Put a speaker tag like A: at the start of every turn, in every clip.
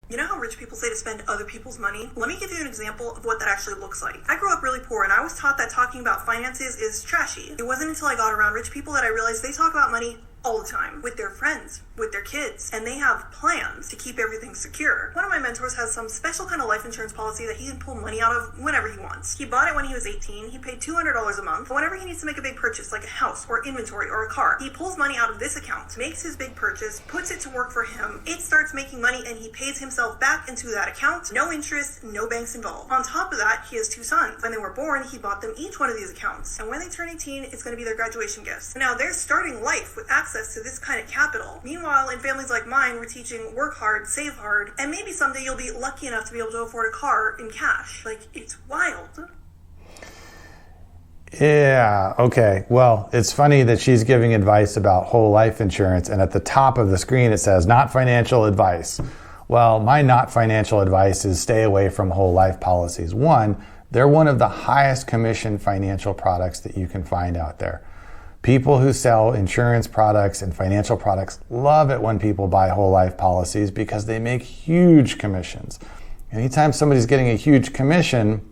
A: You know how rich people say to spend other people's money? Let me give you an example of what that actually looks like. I grew up really poor and I was taught that talking about finances is trashy. It wasn't until I got around rich people that I realized they talk about money all the time, with their friends, with their kids, and they have plans to keep everything secure. One of my mentors has some special kind of life insurance policy that he can pull money out of whenever he wants. He bought it when he was 18, he paid $200 a month, but whenever he needs to make a big purchase, like a house, or inventory, or a car, he pulls money out of this account, makes his big purchase, puts it to work for him, it starts making money, and he pays himself back into that account. No interest, no banks involved. On top of that, he has 2 sons. When they were born, he bought them each one of these accounts, and when they turn 18, it's going to be their graduation gifts. Now, they're starting life with access to this kind of capital. Meanwhile, in families like mine, we're teaching work hard, save hard, and maybe someday you'll be lucky enough to be able to afford a car in cash. Like, it's wild.
B: Yeah, okay. Well, it's funny that she's giving advice about whole life insurance, and at the top of the screen it says, not financial advice. Well, my not financial advice is stay away from whole life policies. One, they're one of the highest commission financial products that you can find out there. People who sell insurance products and financial products love it when people buy whole life policies because they make huge commissions. Anytime somebody's getting a huge commission,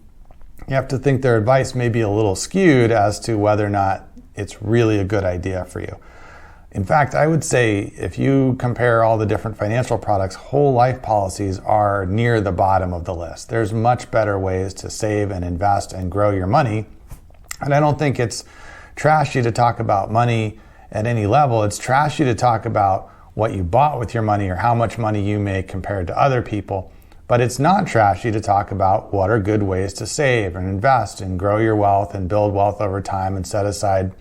B: you have to think their advice may be a little skewed as to whether or not it's really a good idea for you. In fact, I would say if you compare all the different financial products, whole life policies are near the bottom of the list. There's much better ways to save and invest and grow your money. And I don't think it's trashy to talk about money at any level. It's trashy to talk about what you bought with your money or how much money you make compared to other people. But it's not trashy to talk about what are good ways to save and invest and grow your wealth and build wealth over time and set aside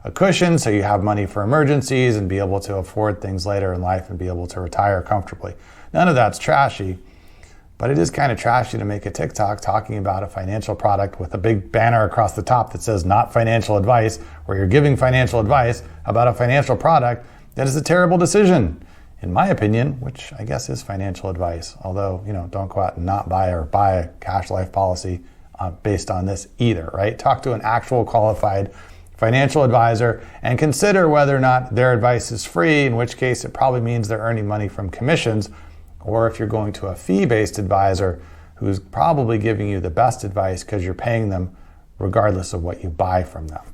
B: a cushion so you have money for emergencies and be able to afford things later in life and be able to retire comfortably. None of that's trashy. But it is kind of trashy to make a TikTok talking about a financial product with a big banner across the top that says not financial advice, where you're giving financial advice about a financial product that is a terrible decision, in my opinion, which I guess is financial advice. Although, don't go out and not buy a cash life policy based on this either, right? Talk to an actual qualified financial advisor and consider whether or not their advice is free, in which case it probably means they're earning money from commissions. Or if you're going to a fee-based advisor who's probably giving you the best advice because you're paying them regardless of what you buy from them.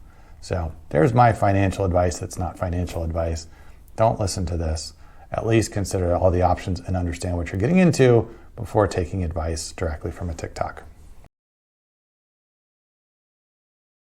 B: So there's my financial advice that's not financial advice. Don't listen to this. At least consider all the options and understand what you're getting into before taking advice directly from a TikTok.